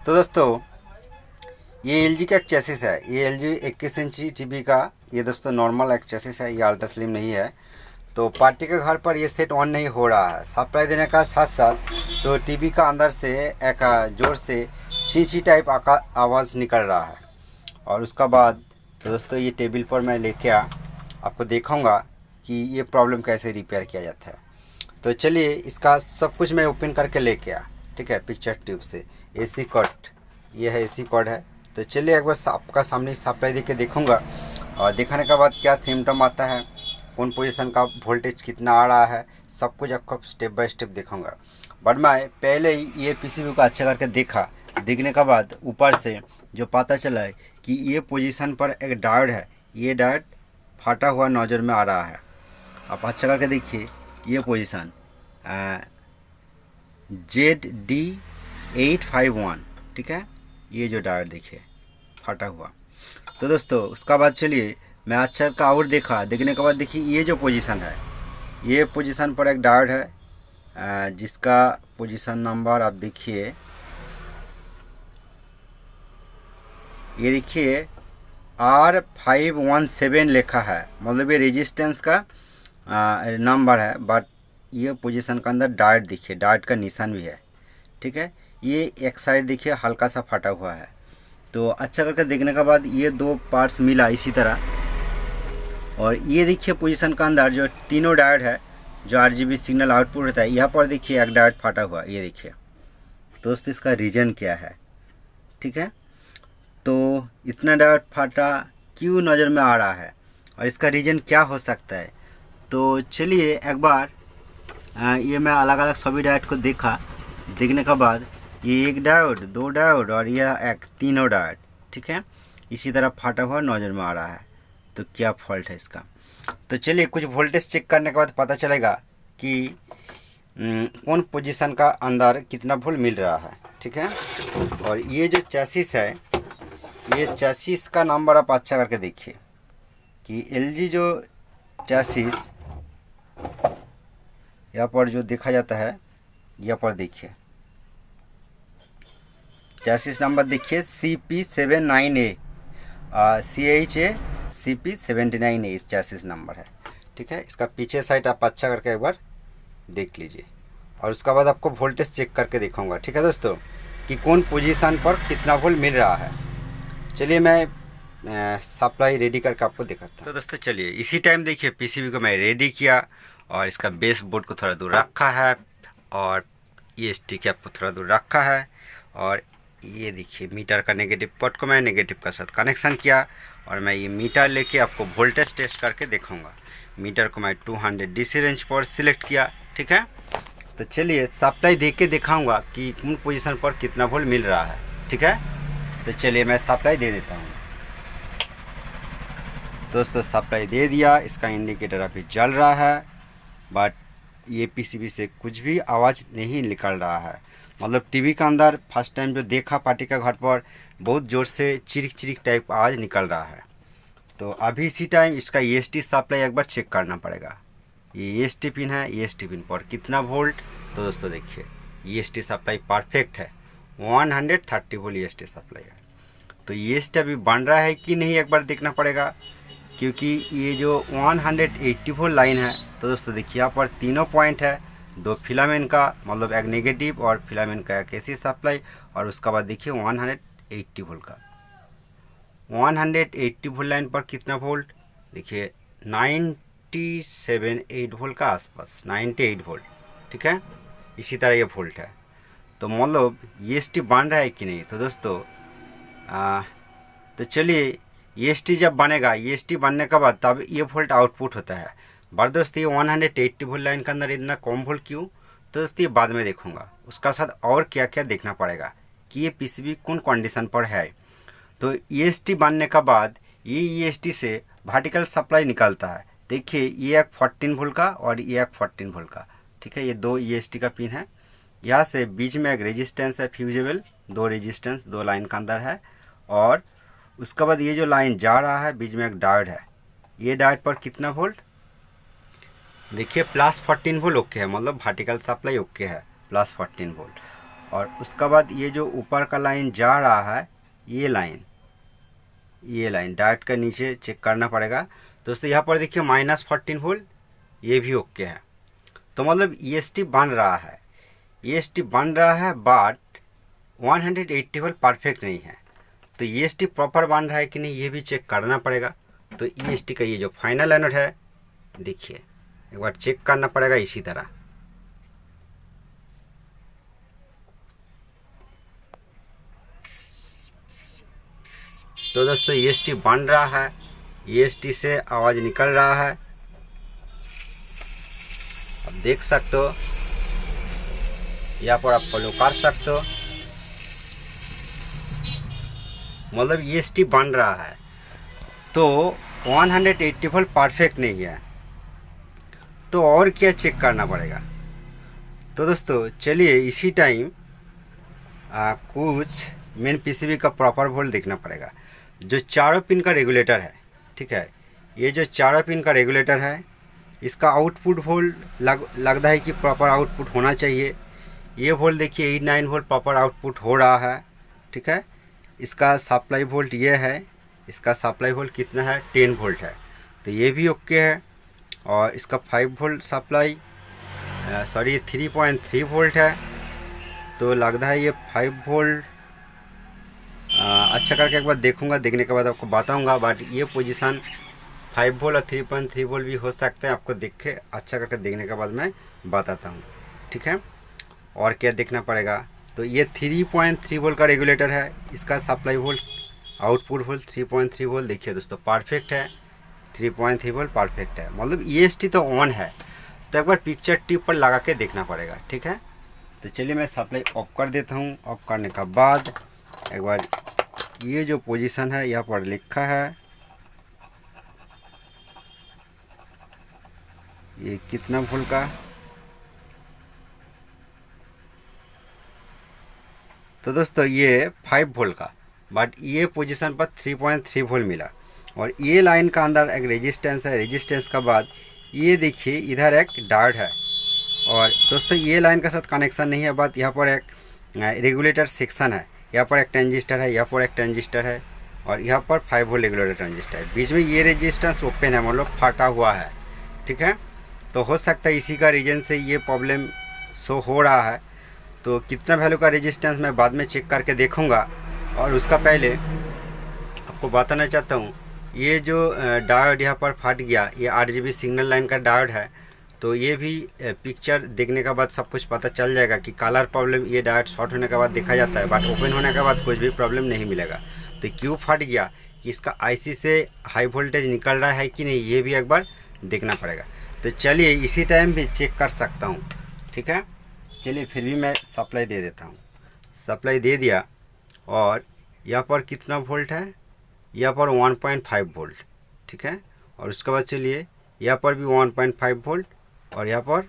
तो दोस्तों ये एलजी का एक चेसिस है। ये एलजी 21 इंची टीवी का ये दोस्तों नॉर्मल एक चेसिस है, ये अल्ट्रा स्लिम नहीं है। तो पार्टी के घर पर ये सेट ऑन नहीं हो रहा है। सप्लाई देने का साथ साथ तो टीवी का अंदर से एक ज़ोर से छी टाइप आवाज़ निकल रहा है। और उसका बाद तो दोस्तों ये टेबल पर मैं लेके आपको दिखाऊंगा कि ये प्रॉब्लम कैसे रिपेयर किया जाता है। तो चलिए इसका सब कुछ मैं ओपन करके लेके ठीक है, पिक्चर ट्यूब से एसी कॉर्ड, ये है एसी कॉर्ड है। तो चलिए एक बार आपका सामने सप्लाई दे के देखूँगा और दिखाने के बाद क्या सिम्टम आता है, कौन पोजीशन का वोल्टेज कितना आ रहा है, सब कुछ आपको स्टेप बाय स्टेप दिखाऊंगा। बट मैं पहले ही ये पीसीबी को अच्छा करके देखने के बाद ऊपर से जो पता चला है कि ये पोजीशन पर एक डायोड है, ये डायोड फटा हुआ नज़र में आ रहा है। आप अच्छा करके देखिए ये पोजीशन ZD851, ठीक है, ये जो डायोड देखिए फटा हुआ। तो दोस्तों उसका बाद चलिए मैं अच्छा का और देखने के बाद देखिए ये जो पोजीशन है, ये पोजीशन पर एक डायोड है जिसका पोजीशन नंबर आप देखिए, ये देखिए R517 लिखा है, मतलब ये रेजिस्टेंस का नंबर है। बट ये पोजीशन के अंदर डायोड देखिए, डायोड का निशान भी है, ठीक है। ये एक साइड देखिए हल्का सा फटा हुआ है। तो अच्छा करके देखने के बाद ये दो पार्ट्स मिला इसी तरह। और ये देखिए पोजीशन के अंदर जो तीनों डायोड है, जो RGB सिग्नल आउटपुट होता है, यहाँ पर देखिए एक डायोड फटा हुआ, ये देखिए। तो दोस्तों इसका रीज़न क्या है, ठीक है। तो इतना डायोड फटा क्यों नज़र में आ रहा है और इसका रीज़न क्या हो सकता है। तो चलिए एक बार ये मैं अलग अलग सभी डायोड को देखने के बाद ये एक डायोड, दो डायोड और यह एक तीनों डायोड, ठीक है, इसी तरह फटा हुआ नज़र में आ रहा है। तो क्या फॉल्ट है इसका। तो चलिए कुछ वोल्टेज चेक करने के बाद पता चलेगा कि कौन पोजीशन का अंदर कितना वोल्ट मिल रहा है, ठीक है। और ये जो चेसिस है, ये चेसिस का नंबर आप अच्छा करके देखिए कि एलजी जो चेसिस यहाँ पर जो देखा जाता है, यहाँ पर देखिए चेसिस नंबर देखिए CP79A, CHA CP79A इस चेसिस नंबर है, ठीक है। इसका पीछे साइड आप अच्छा करके एक बार देख लीजिए और उसके बाद आपको वोल्टेज चेक करके दिखाऊंगा, ठीक है दोस्तों, कि कौन पोजीशन पर कितना वोल्ट मिल रहा है। चलिए मैं सप्लाई रेडी करके आपको दिखाता हूँ। तो दोस्तों चलिए इसी टाइम देखिए पीसीबी को मैं रेडी किया और इसका बेस बोर्ड को थोड़ा दूर रखा है और ये स्टिक कैप को थोड़ा दूर रखा है। और ये देखिए मीटर का नेगेटिव पोर्ट को मैं नेगेटिव का साथ कनेक्शन किया और मैं ये मीटर लेके आपको वोल्टेज टेस्ट करके दिखाऊंगा। मीटर को मैं 200 DC रेंज पर सिलेक्ट किया, ठीक है। तो चलिए सप्लाई दे के दिखाऊँगा कि कौन पोजीशन पर कितना वोल्ट मिल रहा है, ठीक है। तो चलिए मैं सप्लाई दे देता हूँ। दोस्तों सप्लाई दे दिया, इसका इंडिकेटर अभी जल रहा है बट ये पीसीबी से कुछ भी आवाज़ नहीं निकल रहा है। मतलब टीवी के अंदर फर्स्ट टाइम जो देखा पार्टी का घर पर बहुत ज़ोर से चिरिक टाइप आवाज़ निकल रहा है। तो अभी इसी टाइम इसका EST सप्लाई एक बार चेक करना पड़ेगा। ये EST पिन है, EST पिन पर कितना वोल्ट। तो दोस्तों देखिए EST सप्लाई परफेक्ट है, 130 वोल्ट EST सप्लाई है। तो EST अभी बन रहा है कि नहीं एक बार देखना पड़ेगा, क्योंकि ये जो 180 वोल्ट लाइन है। तो दोस्तों देखिए यहाँ पर तीनों पॉइंट है, दो फिलामेंट का, मतलब एक नेगेटिव और फिलामेंट का एक AC सप्लाई। और उसके बाद देखिए 180 वोल्ट का, 180 वोल्ट लाइन पर कितना वोल्ट देखिए 97-8 वोल्ट का आसपास, 98 वोल्ट, ठीक है, इसी तरह ये वोल्ट है। तो मतलब EST बन रहा है कि नहीं। तो दोस्तों तो चलिए EST जब बनेगा, EST बनने के बाद तब ये वोल्ट आउटपुट होता है। बट दोस्तों ये 180 वोल्ट लाइन के अंदर इतना कम वोल्ट क्यों, तो दोस्तों ये बाद में देखूंगा। उसका साथ और क्या क्या देखना पड़ेगा कि ये पीसीबी कौन कंडीशन पर है। तो EST बनने के बाद ये EST से वर्टिकल सप्लाई निकलता है। देखिए ये एक 14 वोल्ट का और ये एक 14 वोल्ट का, ठीक है। ये दो EST का पिन है, यहाँ से बीच में एक रेजिस्टेंस है फ्यूजेबल, दो रेजिस्टेंस दो लाइन के अंदर है। और उसके बाद ये जो लाइन जा रहा है बीच में एक डायोड है, ये डायोड पर कितना वोल्ट देखिए +14 वोल्ट ओके है, मतलब वर्टिकल सप्लाई ओके है +14 वोल्ट। और उसका बाद ये जो ऊपर का लाइन जा रहा है, ये लाइन डायोड का नीचे चेक करना पड़ेगा दोस्तों। यहाँ पर देखिए -14 वोल्ट, ये भी ओके है। तो मतलब EST बन रहा है, बट 180 वोल्ट परफेक्ट नहीं है। तो EST प्रॉपर बन रहा है कि नहीं, ये भी चेक करना पड़ेगा। तो EST का ये जो फाइनल एनोड है, देखिए एक बार चेक करना पड़ेगा इसी तरह। तो दोस्तों EST बन रहा है, EST से आवाज़ निकल रहा है, आप देख सकते हो, यहाँ पर आप फॉलो कर सकते हो। मतलब EST बन रहा है। तो 180 वोल्ट परफेक्ट नहीं है, तो और क्या चेक करना पड़ेगा। तो दोस्तों चलिए इसी टाइम कुछ मेन PCB का प्रॉपर वोल्ट देखना पड़ेगा। जो चारों पिन का रेगुलेटर है, ठीक है, ये जो चारों पिन का रेगुलेटर है, इसका आउटपुट वोल्ट लगता है कि प्रॉपर आउटपुट होना चाहिए। ये वोल्ट देखिए 89 वोल्ट प्रॉपर आउटपुट हो रहा है, ठीक है। इसका सप्लाई वोल्ट ये है, इसका सप्लाई वोल्ट कितना है, 10 वोल्ट है, तो ये भी ओके है। और इसका 5 वोल्ट सप्लाई, सॉरी 3.3 वोल्ट है, तो लगता है ये 5 वोल्ट अच्छा करके एक बार देखूंगा, देखने के बाद आपको बताऊंगा। बट ये पोजीशन 5 वोल्ट और 3.3 वोल्ट भी हो सकता है, आपको देख के अच्छा करके देखने के बाद मैं बताता हूँ, ठीक है। और क्या देखना पड़ेगा, तो ये 3.3 वोल्ट का रेगुलेटर है, इसका supply volt output volt 3.3 volt देखिए दोस्तों परफेक्ट है, 3.3 वोल्ट परफेक्ट है। मतलब EST तो ऑन है, तो एक बार पिक्चर टिप पर लगा के देखना पड़ेगा, ठीक है। तो चलिए मैं सप्लाई ऑफ कर देता हूँ। ऑफ करने के बाद एक बार ये जो पोजीशन है यहाँ पर लिखा है, ये कितना वोल्ट का, तो दोस्तों ये 5 वोल्ट का, बट ये पोजीशन पर 3.3 वोल्ट मिला। और ये लाइन का अंदर एक रेजिस्टेंस है, रेजिस्टेंस का बाद ये देखिए इधर एक डायोड है। और दोस्तों ये लाइन के साथ कनेक्शन नहीं है, बट यहाँ पर एक रेगुलेटर सेक्शन है, यहाँ पर एक ट्रांजिस्टर है, यहाँ पर एक ट्रांजिस्टर है, और यहाँ पर 5 वोल्ट रेगुलेटर ट्रांजिस्टर है। बीच में ये रेजिस्टेंस ओपन है, मतलब फटा हुआ है, ठीक है। तो हो सकता है इसी का रीजन से ये प्रॉब्लम शो हो रहा है। तो कितना वैल्यू का रेजिस्टेंस मैं बाद में चेक करके देखूंगा। और उसका पहले आपको बताना चाहता हूँ, ये जो डायोड यहाँ पर फट गया, ये RGB सिग्नल लाइन का डायोड है। तो ये भी पिक्चर देखने के बाद सब कुछ पता चल जाएगा कि कलर प्रॉब्लम ये डायोड शॉर्ट होने के बाद देखा जाता है, बट ओपन होने के बाद कुछ भी प्रॉब्लम नहीं मिलेगा। तो क्यों फट गया, कि इसका IC से हाई वोल्टेज निकल रहा है कि नहीं, ये भी एक बार देखना पड़ेगा। तो चलिए इसी टाइम भी चेक कर सकता हूँ, ठीक है। चलिए फिर भी मैं सप्लाई दे देता हूँ। सप्लाई दे दिया, और यहाँ पर कितना वोल्ट है, यहाँ पर 1.5 वोल्ट, ठीक है। और उसके बाद चलिए यहाँ पर भी 1.5 वोल्ट, और यहाँ पर।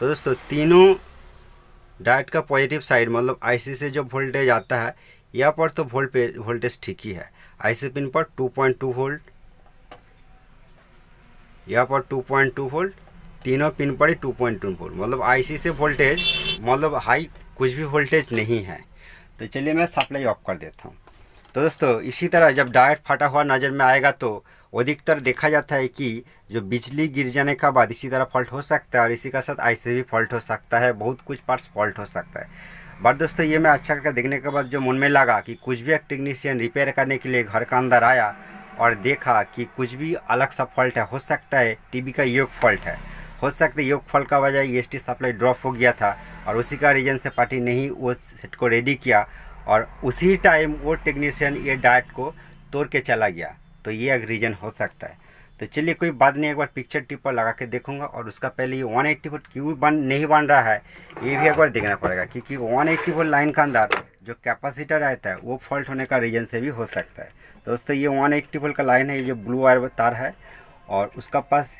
तो दोस्तों तीनों डायोड का पॉजिटिव साइड, मतलब IC से जो वोल्टेज आता है, यहाँ पर तो वोल्टेज ठीक ही है। IC पिन पर 2.2 वोल्ट, यहाँ पर 2.2 वोल्ट, तीनों पिन पर ही 2.2 वोल्ट, मतलब IC से वोल्टेज मतलब हाई कुछ भी वोल्टेज नहीं है। तो चलिए मैं सप्लाई ऑफ कर देता हूँ। तो दोस्तों इसी तरह जब डायोड फटा हुआ नज़र में आएगा, तो अधिकतर देखा जाता है कि जो बिजली गिर जाने का बाद इसी तरह फॉल्ट हो सकता है, और इसी का साथ IC भी फॉल्ट हो सकता है, बहुत कुछ पार्ट्स फॉल्ट हो सकता है। बट दोस्तों ये मैं अच्छा करके देखने के बाद जो मन में लगा कि कुछ भी एक टेक्नीशियन रिपेयर करने के लिए घर का अंदर आया और देखा कि कुछ भी अलग सा फॉल्ट है। हो सकता है टीवी का योक फॉल्ट है, हो सकता है योक फॉल्ट का वजह EST सप्लाई ड्रॉप हो गया था, और उसी का रीजन से पार्टी नहीं वो सेट को रेडी किया, और उसी टाइम वो टेक्नीशियन ये डायोड को तोड़ के चला गया। तो ये एक रीज़न हो सकता है। तो चलिए कोई बात नहीं, एक बार पिक्चर टिप पर लगा के देखूंगा। और उसका पहले ये 180 वोल्ट क्यों नहीं बन रहा है, ये भी एक बार देखना पड़ेगा, क्योंकि 180 वोल्ट लाइन का अंदर जो कैपेसिटर रहता है वो फॉल्ट होने का रीजन से भी हो सकता है। दोस्तों ये 180 वोल्ट का लाइन है, ये जो ब्लू वायर तार है, और उसका पास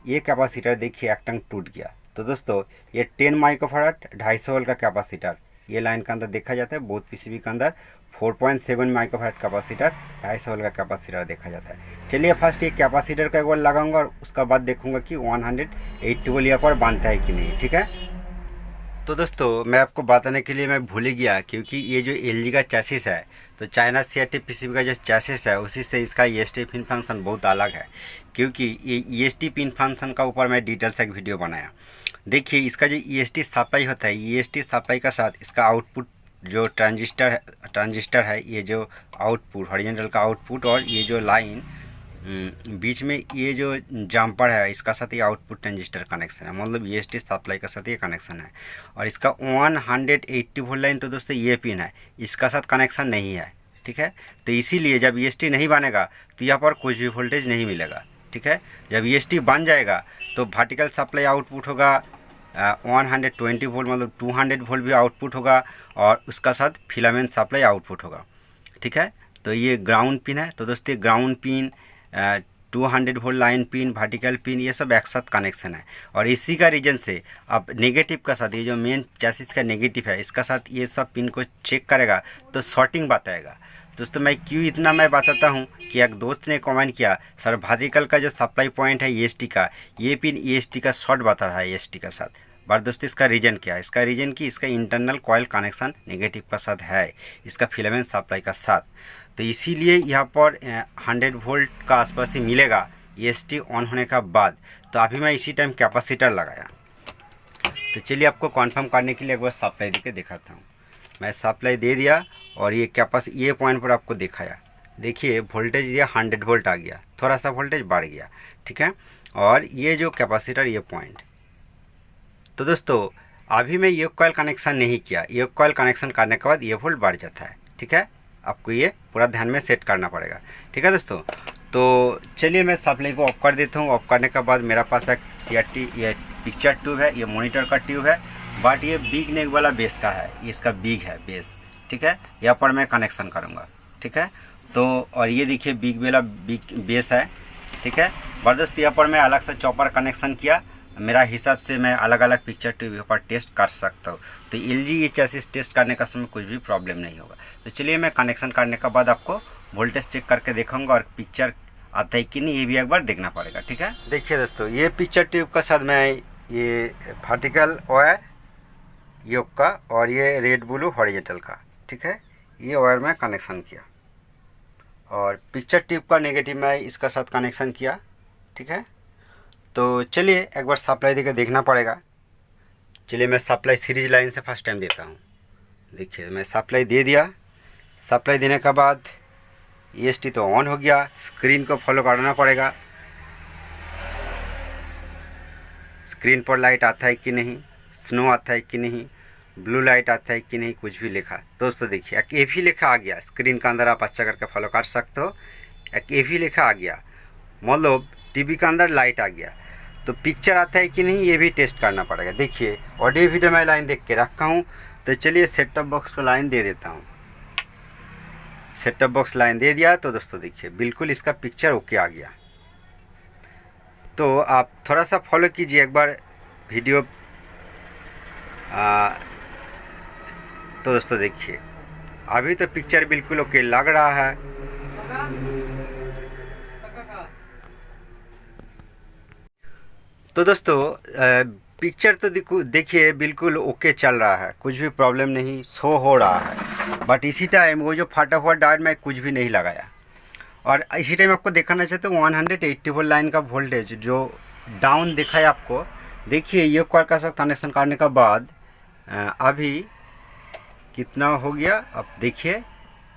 ये कैपेसिटर देखिए एक टंग टूट गया। तो दोस्तों ये 10 माइक्रोफैराड 250 वोल्ट का कैपेसिटर ये लाइन के अंदर देखा जाता है। बोथ PCB के अंदर 4.7 माइक्रोफैराड कैपेसिटर 250 वोल्ट का कैपेसिटर देखा जाता है। चलिए फर्स्ट ये कैपेसिटर का एक बार लगाऊंगा, और उसका बाद देखूंगा कि 180 वोल्ट यहाँ पर बनता है कि नहीं, ठीक है। तो दोस्तों मैं आपको बताने के लिए मैं भूल ही गया, क्योंकि ये जो एलजी का चैसिस है तो चाइना सीआरटी पीसीबी का जो चैसिस है उसी से इसका ईएसटी पिन फंक्शन बहुत अलग है, क्योंकि ये ईएसटी पिन फंक्शन का ऊपर मैं डिटेल से एक वीडियो बनाया। देखिए इसका जो ईएसटी सप्लाई होता है, ईएसटी सप्लाई का साथ इसका आउटपुट जो ट्रांजिस्टर है ये जो आउटपुट हॉरिजॉन्टल का आउटपुट, और ये जो लाइन बीच में ये जो जम्पर है इसका साथ ये आउटपुट ट्रांजिस्टर कनेक्शन है, मतलब ईएसटी सप्लाई का साथ ये कनेक्शन है। और इसका 180 वोल्ट लाइन तो दोस्तों ये पिन है, इसका साथ कनेक्शन नहीं है, ठीक है। तो इसीलिए जब ईएसटी नहीं बनेगा तो यहाँ पर कुछ भी वोल्टेज नहीं मिलेगा, ठीक है। जब ईएसटी बन जाएगा तो वर्टिकल सप्लाई आउटपुट होगा 120 वोल्ट, मतलब 200 वोल्ट भी आउटपुट होगा, और उसका साथ फिलामेंट सप्लाई आउटपुट होगा, ठीक है। तो ये ग्राउंड पिन है। तो दोस्तों ground pin 200 volt line pin, vertical pin, ये सब एक साथ कनेक्शन है। और इसी का रीजन से अब नेगेटिव का साथ, ये जो मेन चैसिस का नेगेटिव है इसका साथ ये सब पिन को चेक करेगा तो शॉर्टिंग बताएगा। दोस्तों मैं क्यों इतना मैं बताता हूँ कि एक दोस्त ने कमेंट किया, सर वर्टिकल का जो सप्लाई पॉइंट है ईएसटी का, ये पिन ईएसटी का शॉर्ट बता रहा है ईएसटी का साथ। बट दोस्तों इसका रीजन क्या है? इसका रीजन कि इसका इंटरनल कॉइल कनेक्शन नेगेटिव का साथ है, इसका फिलामेंट सप्लाई का साथ। तो इसीलिए यहाँ पर 100 वोल्ट का आसपास ही मिलेगा ईएसटी ऑन होने का बाद। तो अभी मैं इसी टाइम कैपेसिटर लगाया। तो चलिए आपको कंफर्म करने के लिए एक बार सप्लाई दे के दिखाता हूँ। मैं सप्लाई दे दिया और ये पॉइंट पर आपको दिखाया। देखिए वोल्टेज ये 100 वोल्ट आ गया, थोड़ा सा वोल्टेज बढ़ गया, ठीक है। और ये जो कैपेसिटर ये पॉइंट, तो दोस्तों अभी मैं ये कॉइल कनेक्शन नहीं किया, ये कॉइल कनेक्शन करने के बाद ये वोल्ट बढ़ जाता है, ठीक है। आपको ये पूरा ध्यान में सेट करना पड़ेगा, ठीक है दोस्तों। तो चलिए मैं सप्लाई को ऑफ कर देता हूँ। ऑफ करने के बाद मेरा पास एक सीआरटी ये पिक्चर ट्यूब है, ये मॉनिटर का ट्यूब है, बट ये बिग नेक वाला बेस का है, ये इसका बिग है बेस, ठीक है। यहाँ पर मैं कनेक्शन करूँगा, ठीक है। तो और ये देखिए बिग वाला बिग बेस है, ठीक है। बट दोस्तों यहाँ पर मैं अलग से चॉपर कनेक्शन किया, मेरा हिसाब से मैं अलग अलग पिक्चर ट्यूब पर टेस्ट कर सकता हूँ। तो एलजी ये चैसिस टेस्ट करने का समय कुछ भी प्रॉब्लम नहीं होगा। तो चलिए मैं कनेक्शन करने के बाद आपको वोल्टेज चेक करके देखूँगा, और पिक्चर आता है कि नहीं ये भी एक बार देखना पड़ेगा, ठीक है। देखिए दोस्तों ये पिक्चर ट्यूब का साथ मैं ये वर्टिकल वायर योग का और ये रेड ब्लू हॉरिजॉन्टल का, ठीक है, ये वायर में कनेक्शन किया, और पिक्चर ट्यूब का नेगेटिव मैं इसका साथ कनेक्शन किया, ठीक है। तो चलिए एक बार सप्लाई देकर देखना पड़ेगा। चलिए मैं सप्लाई सीरीज लाइन से फर्स्ट टाइम देता हूँ। देखिए मैं सप्लाई दे दिया। सप्लाई देने के बाद ईएसटी तो ऑन हो गया, स्क्रीन को फॉलो करना पड़ेगा। स्क्रीन पर लाइट आता है कि नहीं, स्नो आता है कि नहीं, ब्लू लाइट आता है कि नहीं, कुछ भी लिखा। दोस्तों देखिए एक एवी लिखा आ गया, स्क्रीन के अंदर आप अच्छा करके फॉलो कर सकते हो। एक एवी लिखा आ गया, मतलब टीवी के अंदर लाइट आ गया। तो पिक्चर आता है कि नहीं ये भी टेस्ट करना पड़ेगा। देखिए ऑडियो वीडियो मैं लाइन देख के रखा हूँ। तो चलिए सेट टॉप बॉक्स को लाइन दे देता हूँ। सेट टॉप बॉक्स लाइन दे दिया। तो दोस्तों देखिए बिल्कुल इसका पिक्चर ओके आ गया। तो आप थोड़ा सा फॉलो कीजिए एक बार वीडियो। तो दोस्तों देखिए अभी तो पिक्चर बिल्कुल ओके लग रहा है। तो दोस्तों पिक्चर तो देखिए बिल्कुल ओके चल रहा है, कुछ भी प्रॉब्लम नहीं शो हो रहा है। बट इसी टाइम वो जो फटा हुआ डायोड में कुछ भी नहीं लगाया। और इसी टाइम आपको दिखाना चाहते हो 180 वोल्ट लाइन का वोल्टेज जो डाउन दिखा है आपको। देखिए ये कॉइल का साथ कनेक्शन करने के बाद अभी कितना हो गया। अब देखिए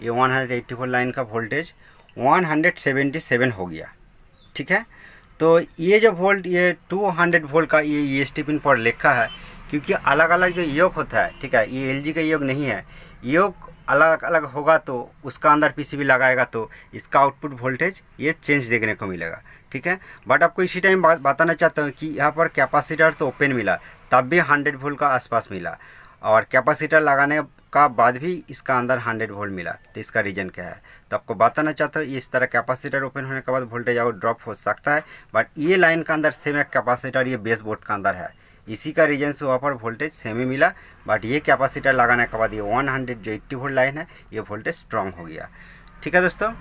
ये 180 वोल्ट लाइन का वोल्टेज 177 हो गया, ठीक है। तो ये जो वोल्ट ये 200 वोल्ट का ये ईएसटी पिन पर लिखा है, क्योंकि अलग अलग जो योग होता है, ठीक है, ये एलजी का योग नहीं है। योग अलग अलग होगा तो उसका अंदर पीसीबी लगाएगा तो इसका आउटपुट वोल्टेज ये चेंज देखने को मिलेगा, ठीक है। बट आपको इसी टाइम बताना चाहता हूँ कि यहाँ पर कैपेसिटर तो ओपन मिला, तब भी 100 वोल्ट का आसपास मिला, और कैपेसिटर लगाने का बाद भी इसका अंदर 100 वोल्ट मिला। तो इसका रीज़न क्या है तो आपको बताना चाहता हूँ। इस तरह कैपेसिटर ओपन होने के बाद वोल्टेज और ड्रॉप हो सकता है। बट ये लाइन का अंदर सेम एक कैपेसिटर ये बेस बोर्ड का अंदर है, इसी का रीजन से वहाँ पर वोल्टेज सेम ही मिला। बट ये कैपेसिटर लगाने के बाद ये 180 वोल्ट लाइन है, ये वोल्टेज स्ट्रॉन्ग हो गया, ठीक है दोस्तों।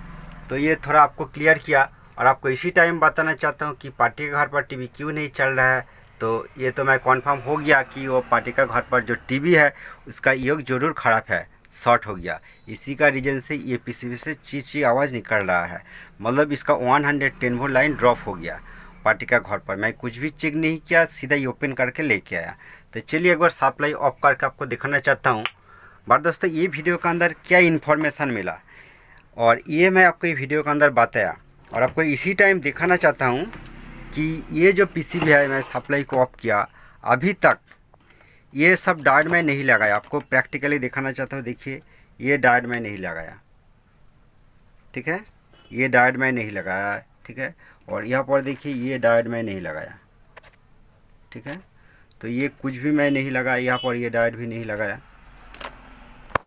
तो ये थोड़ा आपको क्लियर किया। और आपको इसी टाइम बताना चाहता हूँ कि पार्टी के घर पर टीवी क्यों नहीं चल रहा है। तो ये तो मैं कंफर्म हो गया कि वो पार्टी का घर पर जो टीवी है उसका योग जरूर ख़राब है, शॉर्ट हो गया। इसी का रीज़न से ये पीसीबी से ची ची आवाज़ निकल रहा है, मतलब इसका 110 वोल्ट लाइन ड्रॉप हो गया पार्टी का घर पर। मैं कुछ भी चेक नहीं किया, सीधा ही ओपन करके लेके आया। तो चलिए एक बार सप्लाई ऑफ करके आपको दिखाना चाहता हूँ। बट दोस्तों ये वीडियो के अंदर क्या इन्फॉर्मेशन मिला और ये मैं आपको ये वीडियो के अंदर बताया, और आपको इसी टाइम दिखाना चाहता हूँ कि ये जो पीसीबी है मैं सप्लाई को ऑफ किया, अभी तक ये सब डायोड में नहीं लगाया। आपको प्रैक्टिकली दिखाना चाहता हूँ, देखिए ये डायोड में नहीं लगाया, ठीक है, ये डायोड में नहीं लगाया, ठीक है। और यहाँ पर देखिए ये डायोड में नहीं लगाया, ठीक है। तो ये कुछ भी मैं नहीं लगाया, यहाँ पर ये डायोड भी नहीं लगाया,